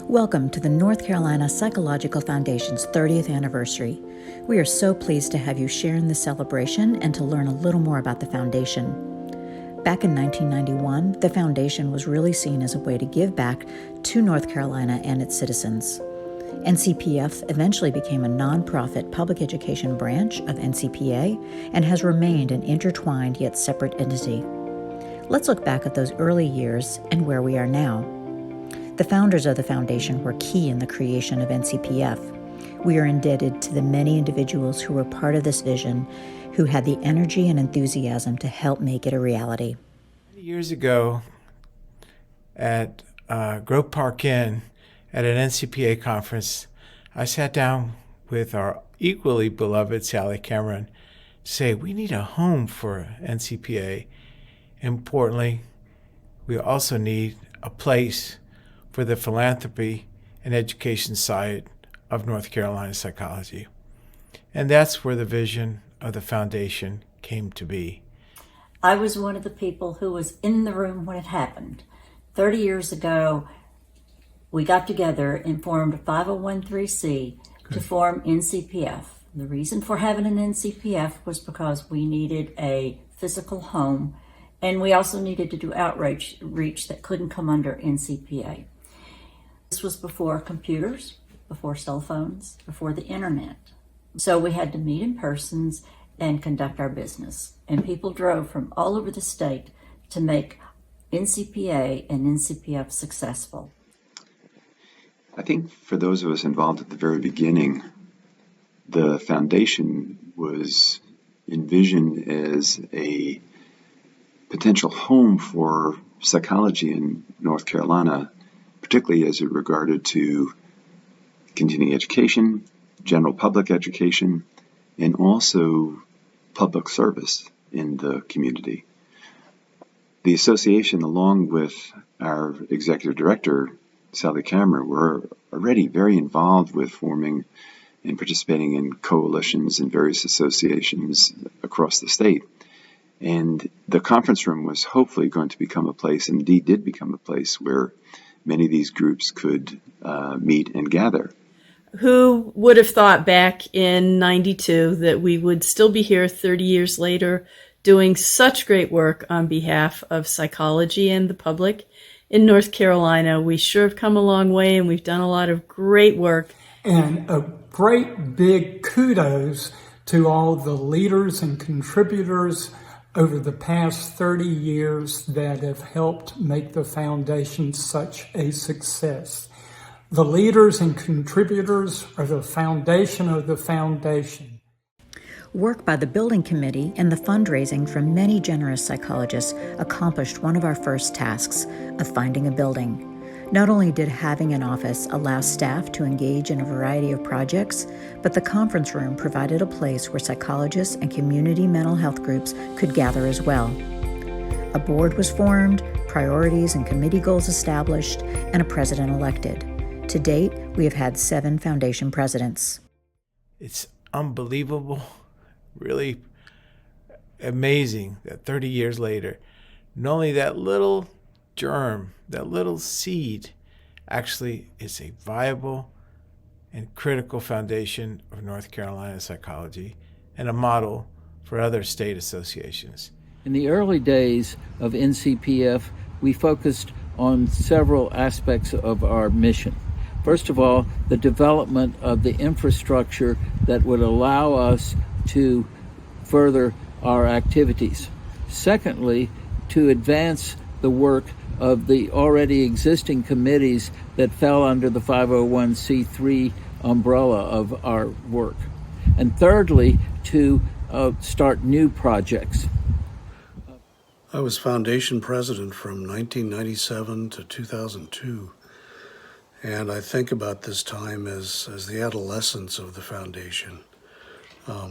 Welcome to the North Carolina Psychological Foundation's 30th anniversary. We are so pleased to have you share in this celebration and to learn a little more about the foundation. Back in 1991, the foundation was really seen as a way to give back to North Carolina and its citizens. NCPF eventually became a nonprofit public education branch of NCPA and has remained an intertwined yet separate entity. Let's look back at those early years and where we are now. The founders of the foundation were key in the creation of NCPF. We are indebted to the many individuals who were part of this vision, who had the energy and enthusiasm to help make it a reality. Years ago at Grove Park Inn at an NCPA conference, I sat down with our equally beloved Sally Cameron to say, we need a home for NCPA. Importantly, we also need a place for the philanthropy and education side of North Carolina psychology. And that's where the vision of the foundation came to be. I was one of the people who was in the room when it happened. 30 years ago, we got together and formed a 501(c) to form NCPF. The reason for having an NCPF was because we needed a physical home, and we also needed to do outreach that couldn't come under NCPA. This was before computers, before cell phones, before the internet. So we had to meet in persons and conduct our business. And people drove from all over the state to make NCPA and NCPF successful. I think for those of us involved at the very beginning, the foundation was envisioned as a potential home for psychology in North Carolina, particularly as it regarded to continuing education, general public education, and also public service in the community. The association, along with our executive director, Sally Cameron, were already very involved with forming and participating in coalitions and various associations across the state. And the conference room was hopefully going to become a place, indeed did become a place, where many of these groups could meet and gather. Who would have thought back in 92 that we would still be here 30 years later doing such great work on behalf of psychology and the public in North Carolina? We sure have come a long way, and we've done a lot of great work. And a great big kudos to all the leaders and contributors over the past 30 years that have helped make the foundation such a success. The leaders and contributors are the foundation of the foundation. Work by the building committee and the fundraising from many generous psychologists accomplished one of our first tasks of finding a building. Not only did having an office allow staff to engage in a variety of projects, but the conference room provided a place where psychologists and community mental health groups could gather as well. A board was formed, priorities and committee goals established, and a president elected. To date, we have had 7 foundation presidents. It's unbelievable, really amazing that 30 years later, not only that little germ, that little seed, actually is a viable and critical foundation of North Carolina psychology and a model for other state associations. In the early days of NCPF, we focused on several aspects of our mission. First of all, the development of the infrastructure that would allow us to further our activities. Secondly, to advance the work of the already existing committees that fell under the 501c3 umbrella of our work. And thirdly, to start new projects. I was foundation president from 1997 to 2002. And I think about this time as the adolescence of the foundation.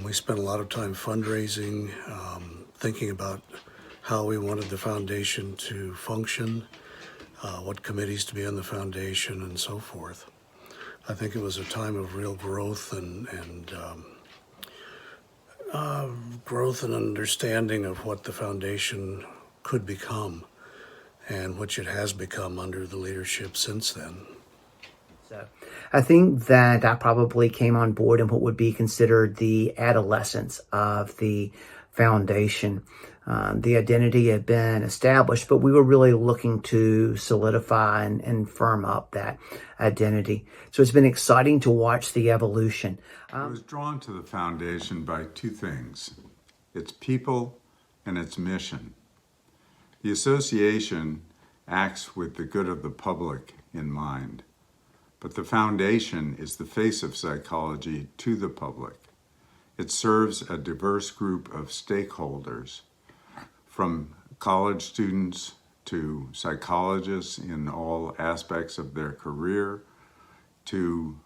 We spent a lot of time fundraising, thinking about how we wanted the foundation to function, what committees to be on the foundation, and so forth. I think it was a time of real growth and growth and understanding of what the foundation could become and which it has become under the leadership since then. So I think that I probably came on board in what would be considered the adolescence of the foundation. The identity had been established, but we were really looking to solidify and firm up that identity. So it's been exciting to watch the evolution. I was drawn to the foundation by two things: its people and its mission. The association acts with the good of the public in mind, but the foundation is the face of psychology to the public. It serves a diverse group of stakeholders, from college students to psychologists in all aspects of their career, to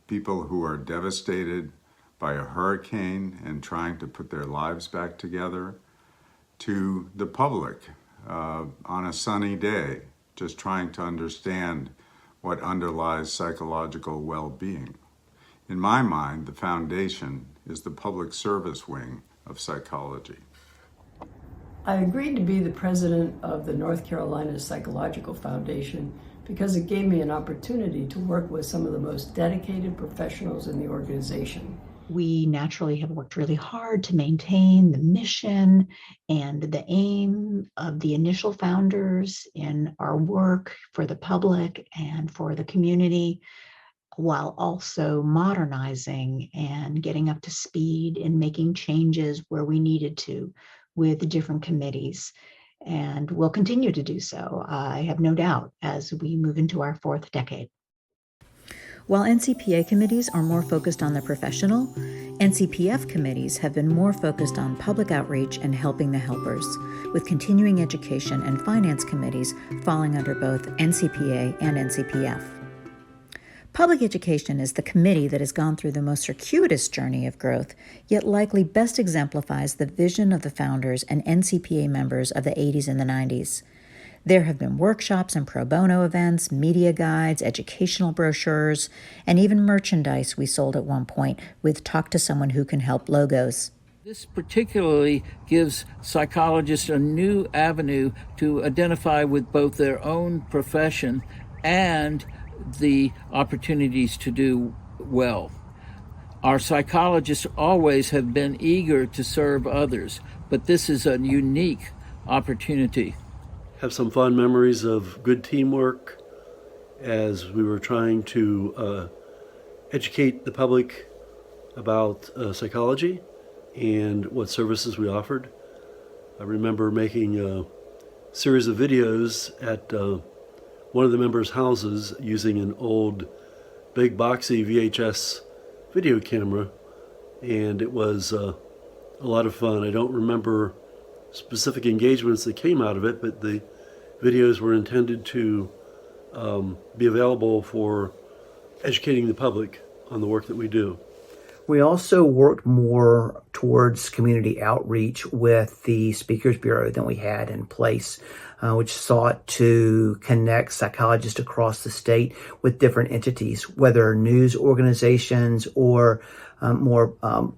people who are devastated by a hurricane and trying to put their lives back together, to the public on a sunny day, just trying to understand what underlies psychological well-being. In my mind, the foundation is the public service wing of psychology. I agreed to be the president of the North Carolina Psychological Foundation because it gave me an opportunity to work with some of the most dedicated professionals in the organization. We naturally have worked really hard to maintain the mission and the aim of the initial founders in our work for the public and for the community, while also modernizing and getting up to speed and making changes where we needed to with different committees. And we'll continue to do so, I have no doubt, as we move into our fourth decade. While NCPA committees are more focused on the professional, NCPF committees have been more focused on public outreach and helping the helpers, with continuing education and finance committees falling under both NCPA and NCPF. Public education is the committee that has gone through the most circuitous journey of growth, yet likely best exemplifies the vision of the founders and NCPA members of the 80s and the 90s. There have been workshops and pro bono events, media guides, educational brochures, and even merchandise we sold at one point with Talk to Someone Who Can Help logos. This particularly gives psychologists a new avenue to identify with both their own profession and the opportunities to do well. Our psychologists always have been eager to serve others, but this is a unique opportunity. Have some fond memories of good teamwork as we were trying to educate the public about psychology and what services we offered. I remember making a series of videos at one of the members' houses using an old big boxy VHS video camera, and it was a lot of fun. I don't remember specific engagements that came out of it, but the videos were intended to be available for educating the public on the work that we do. We also worked more towards community outreach with the Speakers Bureau than we had in place, which sought to connect psychologists across the state with different entities, whether news organizations or more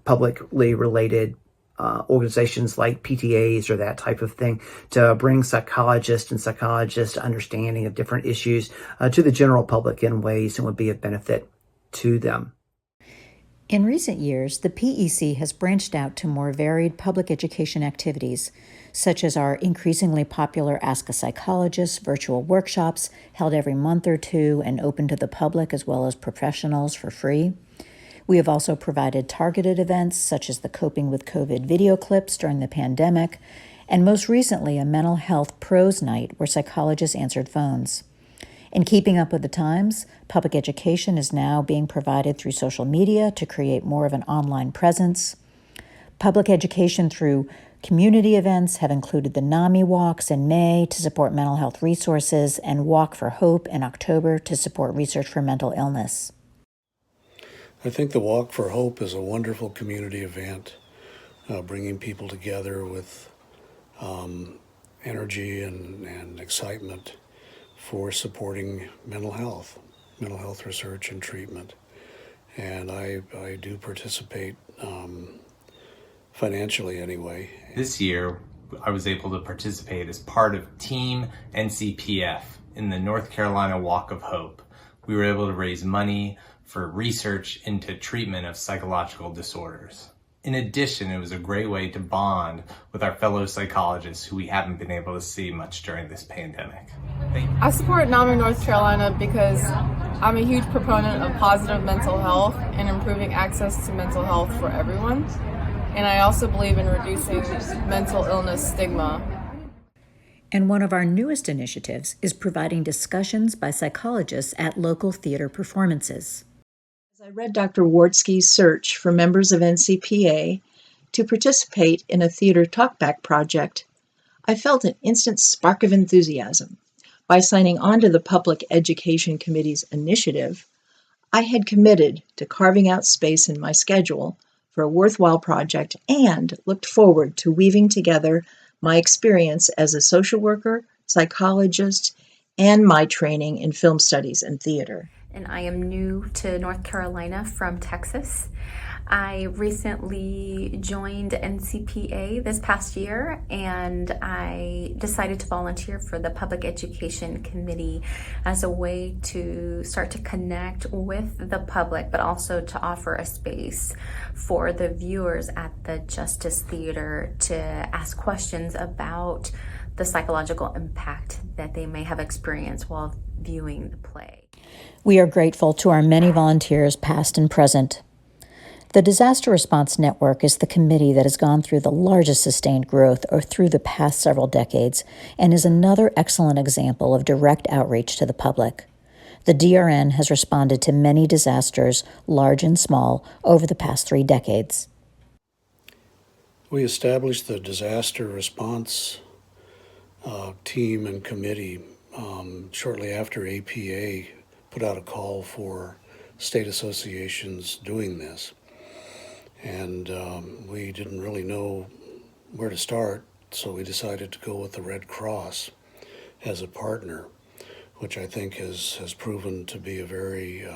publicly related organizations like PTAs or that type of thing, to bring psychologists understanding of different issues to the general public in ways that would be of benefit to them. In recent years, the PEC has branched out to more varied public education activities, such as our increasingly popular Ask a Psychologist virtual workshops held every month or two and open to the public as well as professionals for free. We have also provided targeted events such as the Coping with COVID video clips during the pandemic, and most recently a mental health pros night where psychologists answered phones. In keeping up with the times, public education is now being provided through social media to create more of an online presence. Public education through community events have included the NAMI walks in May to support mental health resources and Walk for Hope in October to support research for mental illness. I think the Walk for Hope is a wonderful community event, bringing people together with energy and excitement for supporting mental health research and treatment. And I do participate financially anyway. This year, I was able to participate as part of Team NCPF in the North Carolina Walk of Hope, We were able to raise money for research into treatment of psychological disorders. In addition, it was a great way to bond with our fellow psychologists who we haven't been able to see much during this pandemic. I support NAMI North Carolina because I'm a huge proponent of positive mental health and improving access to mental health for everyone. And I also believe in reducing mental illness stigma. And one of our newest initiatives is providing discussions by psychologists at local theater performances. As I read Dr. Wartsky's search for members of NCPA to participate in a theater talkback project, I felt an instant spark of enthusiasm. By signing on to the Public Education Committee's initiative, I had committed to carving out space in my schedule for a worthwhile project and looked forward to weaving together my experience as a social worker, psychologist, and my training in film studies and theater. And I am new to North Carolina from Texas. I recently joined NCPA this past year, and I decided to volunteer for the Public Education Committee as a way to start to connect with the public, but also to offer a space for the viewers at the Justice Theater to ask questions about the psychological impact that they may have experienced while viewing the play. We are grateful to our many volunteers, past and present. The Disaster Response Network is the committee that has gone through the largest sustained growth through the past several decades and is another excellent example of direct outreach to the public. The DRN has responded to many disasters, large and small, over the past 3 decades. We established the disaster response team and committee shortly after APA put out a call for state associations doing this. And we didn't really know where to start, so we decided to go with the Red Cross as a partner, which I think has proven to be a very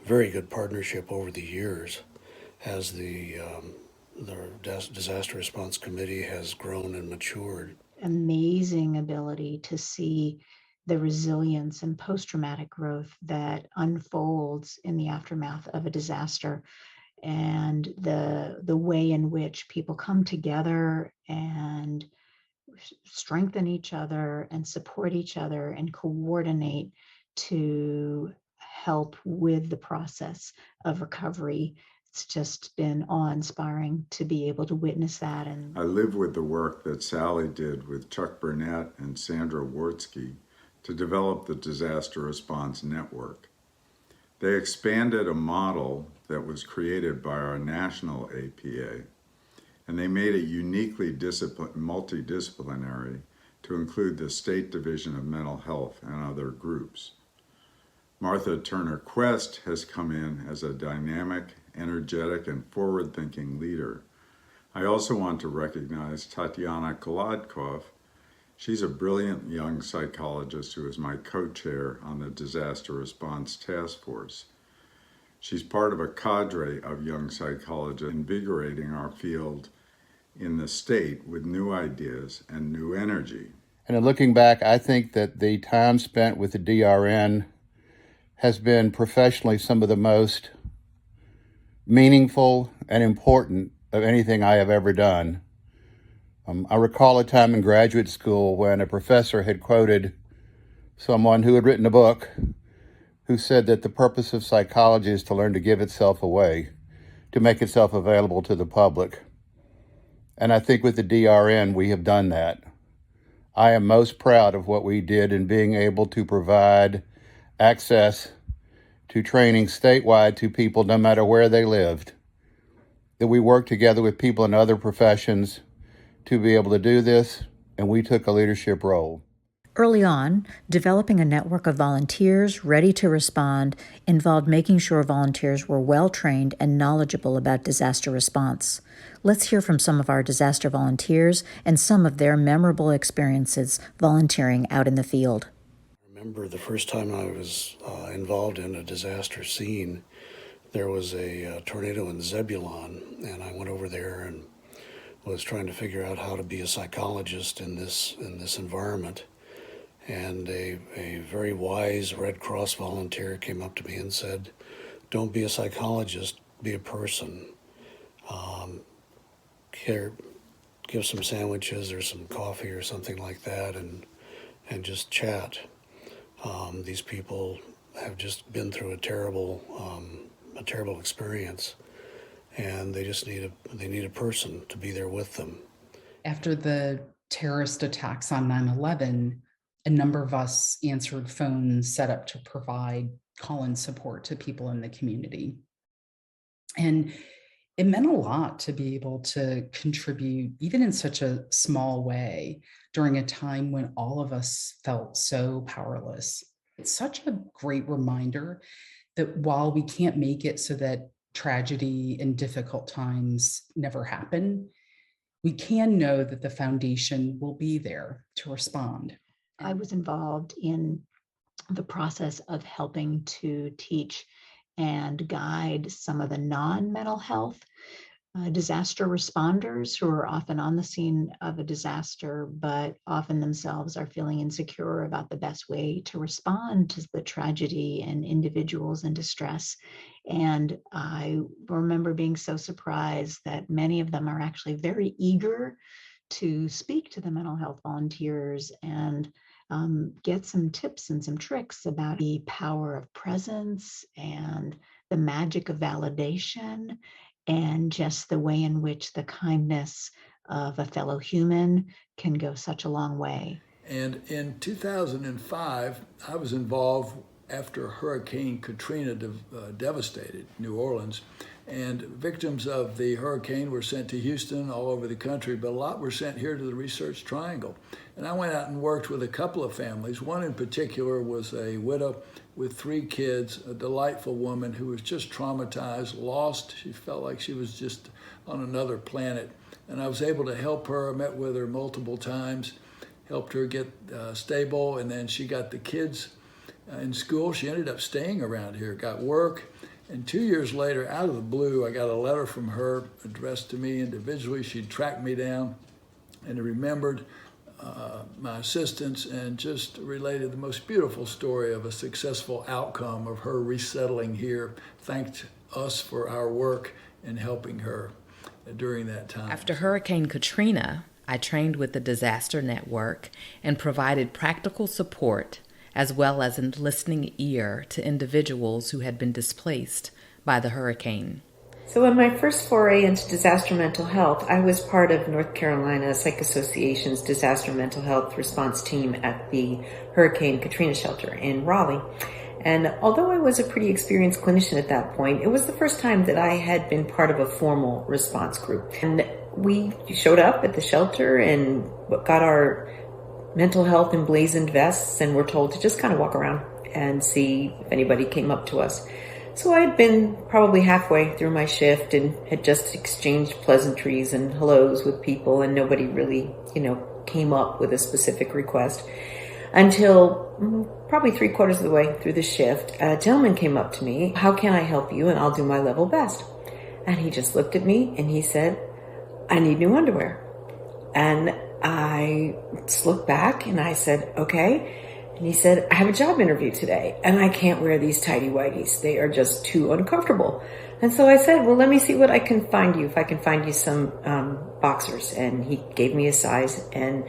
good partnership over the years as the Disaster Response Committee has grown and matured. Amazing ability to see the resilience and post-traumatic growth that unfolds in the aftermath of a disaster, and the way in which people come together and strengthen each other and support each other and coordinate to help with the process of recovery. It's just been awe-inspiring to be able to witness that. And I live with the work that Sally did with Chuck Burnett and Sandra Wartsky to develop the Disaster Response Network. They expanded a model that was created by our national APA, and they made it uniquely multidisciplinary to include the State Division of Mental Health and other groups. Martha Turner Quest has come in as a dynamic, energetic, and forward-thinking leader. I also want to recognize Tatiana Kolodkov. She's a brilliant young psychologist who is my co-chair on the Disaster Response Task Force. She's part of a cadre of young psychologists invigorating our field in the state with new ideas and new energy. And in looking back, I think that the time spent with the DRN has been professionally some of the most meaningful and important of anything I have ever done. I recall a time in graduate school when a professor had quoted someone who had written a book who said that the purpose of psychology is to learn to give itself away, to make itself available to the public. And I think with the DRN, we have done that. I am most proud of what we did in being able to provide access to training statewide to people no matter where they lived, that we worked together with people in other professions to be able to do this, and we took a leadership role. Early on, developing a network of volunteers ready to respond involved making sure volunteers were well-trained and knowledgeable about disaster response. Let's hear from some of our disaster volunteers and some of their memorable experiences volunteering out in the field. I remember the first time I was involved in a disaster scene. There was a tornado in Zebulon, and I went over there and was trying to figure out how to be a psychologist in this environment. And a very wise Red Cross volunteer came up to me and said, "Don't be a psychologist, be a person. Here, give some sandwiches or some coffee or something like that, and just chat. These people have just been through a terrible experience, and they just need a person to be there with them." After the terrorist attacks on 9/11, a number of us answered phones set up to provide call-in support to people in the community. And it meant a lot to be able to contribute, even in such a small way, during a time when all of us felt so powerless. It's such a great reminder that while we can't make it so that tragedy and difficult times never happen, we can know that the foundation will be there to respond. I was involved in the process of helping to teach and guide some of the non-mental health disaster responders who are often on the scene of a disaster, but often themselves are feeling insecure about the best way to respond to the tragedy and individuals in distress. And I remember being so surprised that many of them are actually very eager to speak to the mental health volunteers and get some tips and some tricks about the power of presence and the magic of validation and just the way in which the kindness of a fellow human can go such a long way. And in 2005, I was involved after Hurricane Katrina devastated New Orleans. And victims of the hurricane were sent to Houston, all over the country, but a lot were sent here to the Research Triangle. And I went out and worked with a couple of families. One in particular was a widow with 3 kids, a delightful woman who was just traumatized, lost. She felt like she was just on another planet. And I was able to help her. I met with her multiple times, helped her get stable, and then she got the kids in school. She ended up staying around here, got work. And 2 years later, out of the blue, I got a letter from her addressed to me individually. She tracked me down and remembered my assistance and just related the most beautiful story of a successful outcome of her resettling here, thanked us for our work in helping her during that time. After Hurricane Katrina, I trained with the Disaster Network and provided practical support as well as a listening ear to individuals who had been displaced by the hurricane. So in my first foray into disaster mental health, I was part of North Carolina Psych Association's disaster mental health response team at the Hurricane Katrina shelter in Raleigh. And although I was a pretty experienced clinician at that point, it was the first time that I had been part of a formal response group. And we showed up at the shelter and got our mental health emblazoned vests and were told to just kind of walk around and see if anybody came up to us. So I had been probably halfway through my shift and had just exchanged pleasantries and hellos with people, and nobody really, came up with a specific request until probably 3/4 of the way through the shift. A gentleman came up to me. "How can I help you? And I'll do my level best." And he just looked at me and he said, "I need new underwear." And I just looked back and I said, "Okay." And he said, "I have a job interview today and I can't wear these tighty whities. They are just too uncomfortable." And so I said, "Well, let me see what I can find you, if I can find you some boxers." And he gave me a size, and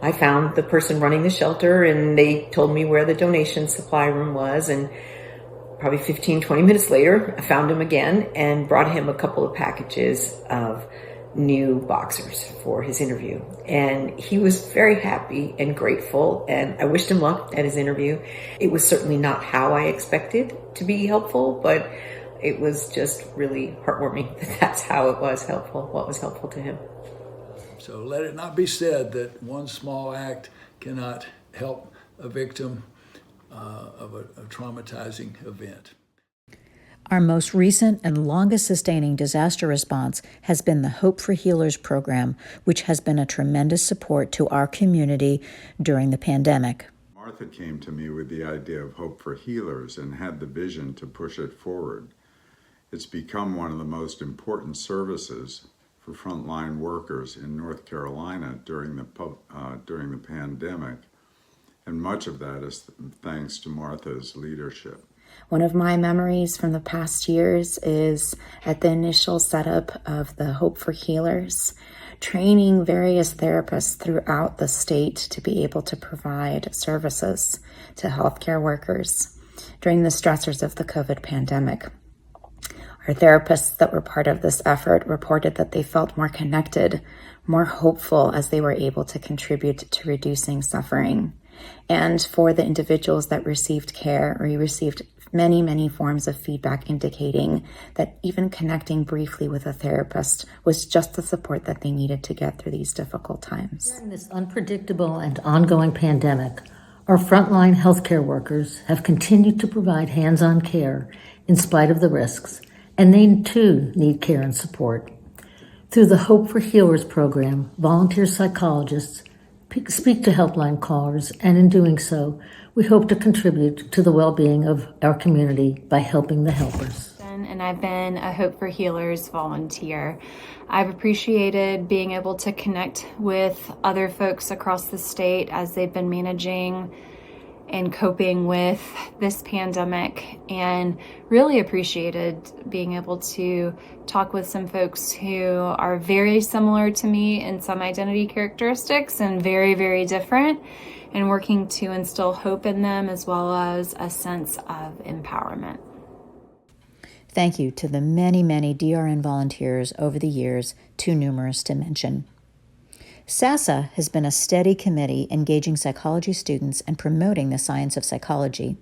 I found the person running the shelter, and they told me where the donation supply room was. And probably 15, 20 minutes later, I found him again and brought him a couple of packages of new boxers for his interview. And he was very happy and grateful, and I wished him luck at his interview. It was certainly not how I expected to be helpful, but it was just really heartwarming that that's how it was helpful, what was helpful to him. So let it not be said that one small act cannot help a victim of a traumatizing event. Our most recent and longest sustaining disaster response has been the Hope for Healers program, which has been a tremendous support to our community during the pandemic. Martha came to me with the idea of Hope for Healers and had the vision to push it forward. It's become one of the most important services for frontline workers in North Carolina during the pandemic, And much of that is thanks to Martha's leadership. One of my memories from the past years is at the initial setup of the Hope for Healers, training various therapists throughout the state to be able to provide services to healthcare workers during the stressors of the COVID pandemic. Our therapists that were part of this effort reported that they felt more connected, more hopeful as they were able to contribute to reducing suffering. And for the individuals that received care, we received many forms of feedback indicating that even connecting briefly with a therapist was just the support that they needed to get through these difficult times. During this unpredictable and ongoing pandemic, our frontline healthcare workers have continued to provide hands-on care in spite of the risks, and they too need care and support. Through the Hope for Healers program, volunteer psychologists speak to helpline callers, and in doing so, we hope to contribute to the well-being of our community by helping the helpers. And I've been a Hope for Healers volunteer. I've appreciated being able to connect with other folks across the state as they've been managing and coping with this pandemic, and really appreciated being able to talk with some folks who are very similar to me in some identity characteristics and very different, and working to instill hope in them as well as a sense of empowerment. Thank you to the many DRN volunteers over the years, too numerous to mention. SASA has been a steady committee engaging psychology students and promoting the science of psychology.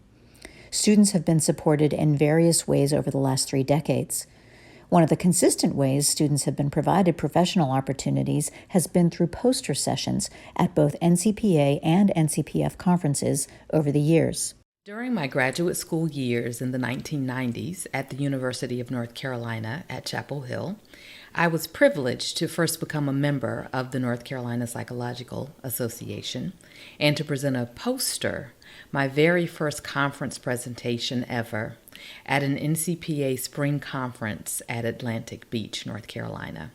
Students have been supported in various ways over the last 3 decades. One of the consistent ways students have been provided professional opportunities has been through poster sessions at both NCPA and NCPF conferences over the years. During my graduate school years in the 1990s at the University of North Carolina at Chapel Hill, I was privileged to first become a member of the North Carolina Psychological Association and to present a poster, my very first conference presentation ever, at an NCPA spring conference at Atlantic Beach, North Carolina.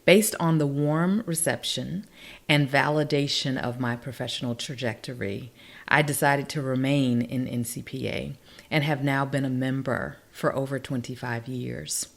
Based on the warm reception and validation of my professional trajectory, I decided to remain in NCPA and have now been a member for over 25 years.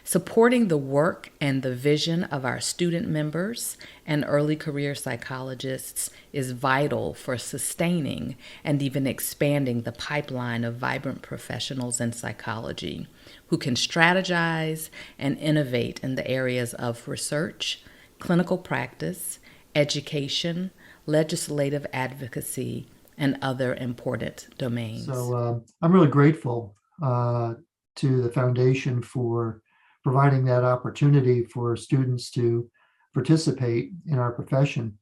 Supporting the work and the vision of our student members and early career psychologists is vital for sustaining and even expanding the pipeline of vibrant professionals in psychology who can strategize and innovate in the areas of research, clinical practice, education, legislative advocacy, and other important domains. So I'm really grateful to the foundation for providing that opportunity for students to participate in our profession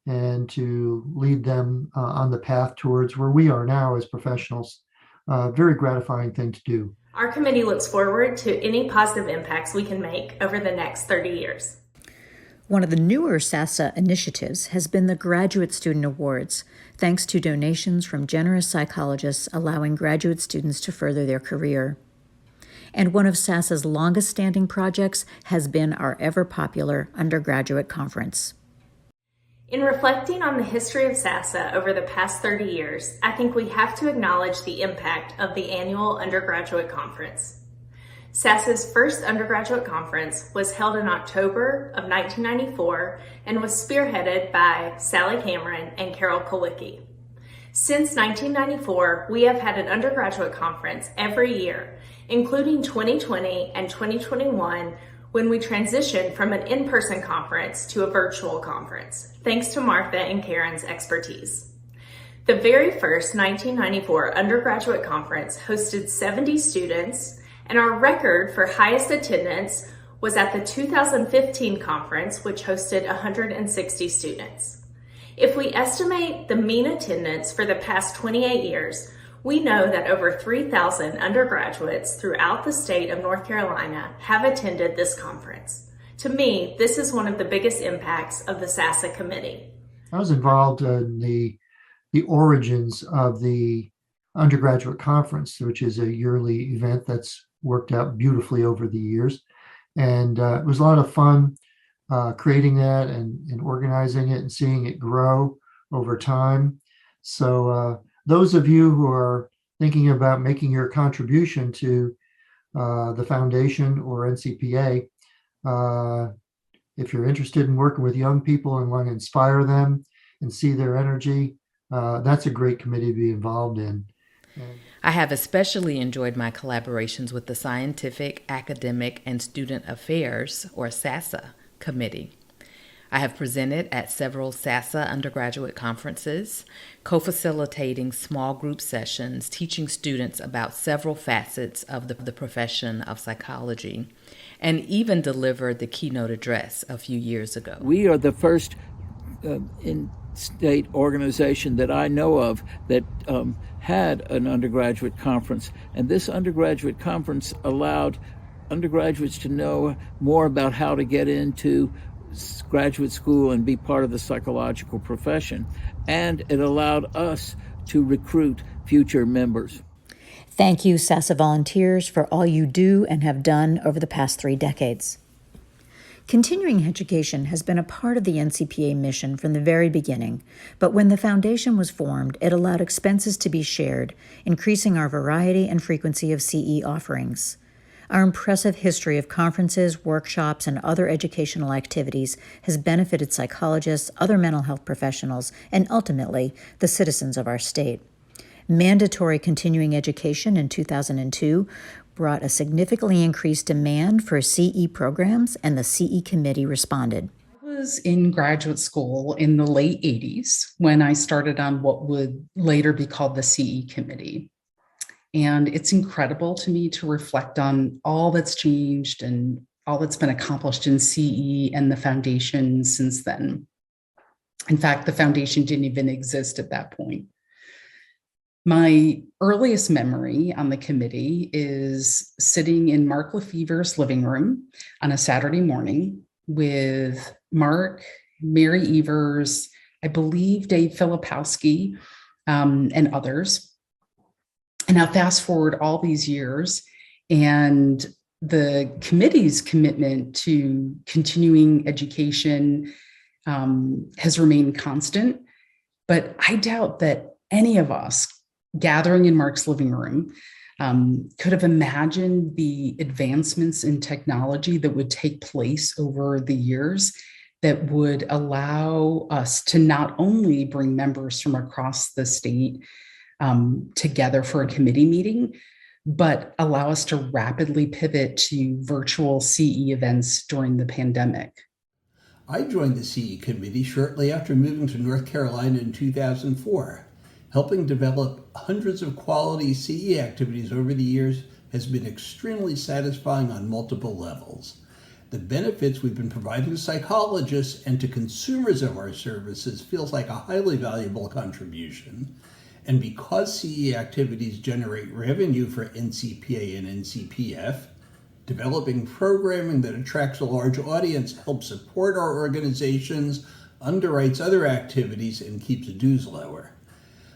and to lead them on the path towards where we are now as professionals. Very gratifying thing to do. Our committee looks forward to any positive impacts we can make over the next 30 years. One of the newer SASA initiatives has been the Graduate Student Awards, thanks to donations from generous psychologists allowing graduate students to further their career. And one of SASA's longest-standing projects has been our ever-popular undergraduate conference. In reflecting on the history of SASA over the past 30 years, I think we have to acknowledge the impact of the annual undergraduate conference. SASA's first undergraduate conference was held in October of 1994 and was spearheaded by Sally Cameron and Carol Kolicki. Since 1994, we have had an undergraduate conference every year, including 2020 and 2021, when we transitioned from an in-person conference to a virtual conference, thanks to Martha and Karen's expertise. The very first 1994 undergraduate conference hosted 70 students, and our record for highest attendance was at the 2015 conference, which hosted 160 students. If we estimate the mean attendance for the past 28 years, we know that over 3,000 undergraduates throughout the state of North Carolina have attended this conference. To me, this is one of the biggest impacts of the SASA committee. I was involved in the origins of the undergraduate conference, which is a yearly event that's worked out beautifully over the years. And it was a lot of fun creating that and organizing it and seeing it grow over time. So those of you who are thinking about making your contribution to the foundation or NCPA, if you're interested in working with young people and want to inspire them and see their energy, that's a great committee to be involved in. I have especially enjoyed my collaborations with the Scientific, Academic, and Student Affairs, or SASA, committee. I have presented at several SASA undergraduate conferences, co-facilitating small group sessions, teaching students about several facets of the profession of psychology, and even delivered the keynote address a few years ago. We are the first in-state organization that I know of that had an undergraduate conference, and this undergraduate conference allowed undergraduates to know more about how to get into graduate school and be part of the psychological profession, and it allowed us to recruit future members. Thank you, SASA volunteers, for all you do and have done over the past 3 decades. Continuing education has been a part of the NCPA mission from the very beginning, but when the foundation was formed, it allowed expenses to be shared, increasing our variety and frequency of CE offerings. Our impressive history of conferences, workshops, and other educational activities has benefited psychologists, other mental health professionals, and ultimately, the citizens of our state. Mandatory continuing education in 2002 brought a significantly increased demand for CE programs, and the CE committee responded. I was in graduate school in the late 80s when I started on what would later be called the CE committee. And it's incredible to me to reflect on all that's changed and all that's been accomplished in CE and the foundation since then. In fact, the foundation didn't even exist at that point. My earliest memory on the committee is sitting in Mark Lefever's living room on a Saturday morning with Mark, Mary Evers, I believe Dave Filipowski, and others. And now fast forward all these years, and the committee's commitment to continuing education has remained constant. But I doubt that any of us gathering in Mark's living room could have imagined the advancements in technology that would take place over the years that would allow us to not only bring members from across the state together for a committee meeting, but allow us to rapidly pivot to virtual CE events during the pandemic. I joined the CE committee shortly after moving to North Carolina in 2004. Helping develop hundreds of quality CE activities over the years has been extremely satisfying on multiple levels. The benefits we've been providing to psychologists and to consumers of our services feels like a highly valuable contribution. And because CE activities generate revenue for NCPA and NCPF, developing programming that attracts a large audience helps support our organizations, underwrites other activities, and keeps dues lower.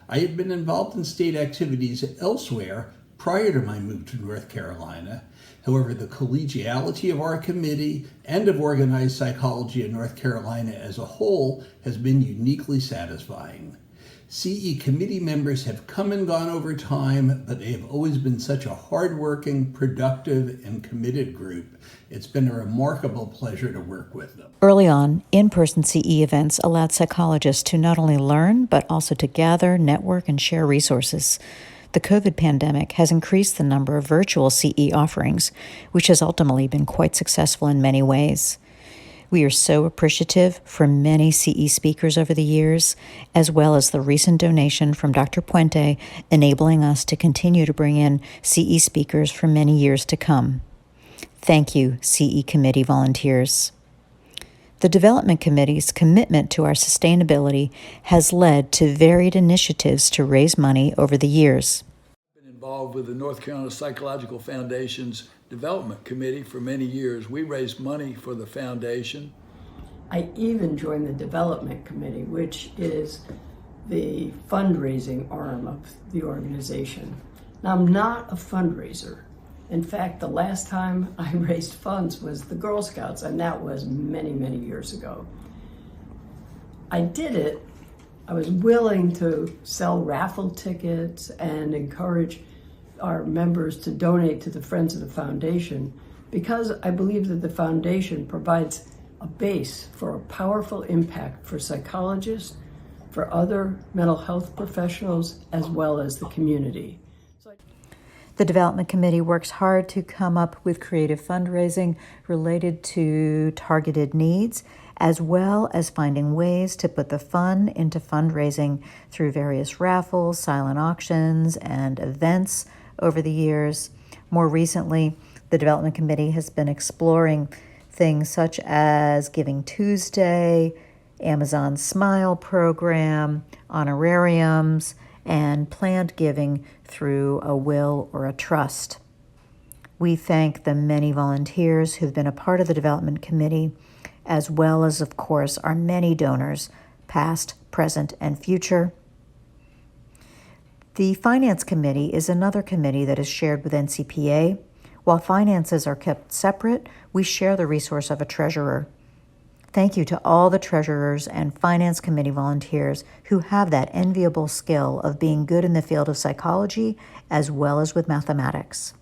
I had been involved in state activities elsewhere prior to my move to North Carolina. However, the collegiality of our committee and of organized psychology in North Carolina as a whole has been uniquely satisfying. CE committee members have come and gone over time, but they have always been such a hardworking, productive, and committed group. It's been a remarkable pleasure to work with them. Early on, in-person CE events allowed psychologists to not only learn, but also to gather, network, and share resources. The COVID pandemic has increased the number of virtual CE offerings, which has ultimately been quite successful in many ways. We are so appreciative for many CE speakers over the years, as well as the recent donation from Dr. Puente, enabling us to continue to bring in CE speakers for many years to come. Thank you, CE committee volunteers. The Development Committee's commitment to our sustainability has led to varied initiatives to raise money over the years. I've been involved with the North Carolina Psychological Foundation's Development Committee for many years. We raised money for the foundation. I even joined the Development Committee, which is the fundraising arm of the organization. Now, I'm not a fundraiser. In fact, the last time I raised funds was the Girl Scouts, and that was many, many years ago. I did it I was willing to sell raffle tickets and encourage our members to donate to the Friends of the Foundation because I believe that the foundation provides a base for a powerful impact for psychologists, for other mental health professionals, as well as the community. The Development Committee works hard to come up with creative fundraising related to targeted needs, as well as finding ways to put the fun into fundraising through various raffles, silent auctions, and events over the years. More recently, the Development Committee has been exploring things such as Giving Tuesday, Amazon Smile program, honorariums, and planned giving through a will or a trust. We thank the many volunteers who've been a part of the Development Committee, as well as, of course, our many donors, past, present, and future. The Finance Committee is another committee that is shared with NCPA. While finances are kept separate, we share the resource of a treasurer. Thank you to all the treasurers and Finance Committee volunteers who have that enviable skill of being good in the field of psychology as well as with mathematics.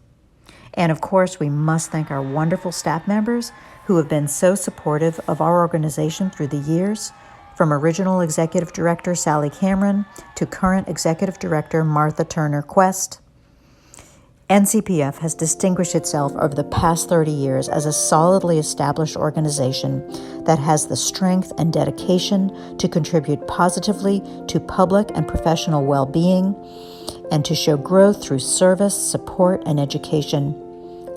And of course, we must thank our wonderful staff members who have been so supportive of our organization through the years, from original Executive Director Sally Cameron to current Executive Director Martha Turner Quest. NCPF has distinguished itself over the past 30 years as a solidly established organization that has the strength and dedication to contribute positively to public and professional well-being and to show growth through service, support, and education.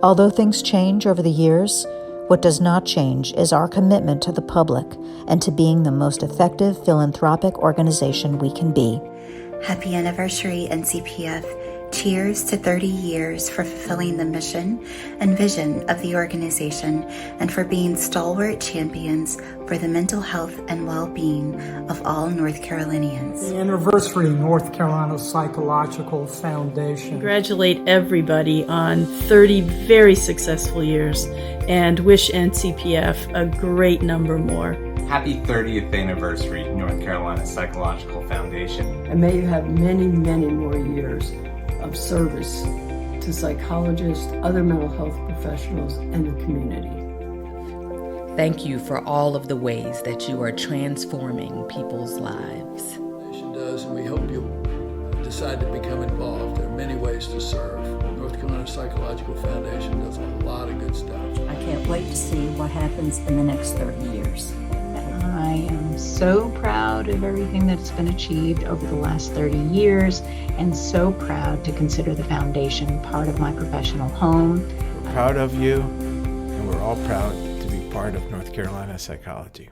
Although things change over the years, what does not change is our commitment to the public and to being the most effective philanthropic organization we can be. Happy anniversary, NCPF. Cheers to 30 years for fulfilling the mission and vision of the organization and for being stalwart champions for the mental health and well-being of all North Carolinians. The anniversary, North Carolina Psychological Foundation. Congratulate everybody on 30 very successful years and wish NCPF a great number more. Happy 30th anniversary, North Carolina Psychological Foundation. And may you have many, many more years of service to psychologists, other mental health professionals, and the community. Thank you for all of the ways that you are transforming people's lives. It does, and we hope you'll decide to become involved. There are many ways to serve. North Carolina Psychological Foundation does a lot of good stuff. I can't wait to see what happens in the next 30 years. I am so proud of everything that's been achieved over the last 30 years and so proud to consider the foundation part of my professional home. We're proud of you, and we're all proud to be part of North Carolina Psychology.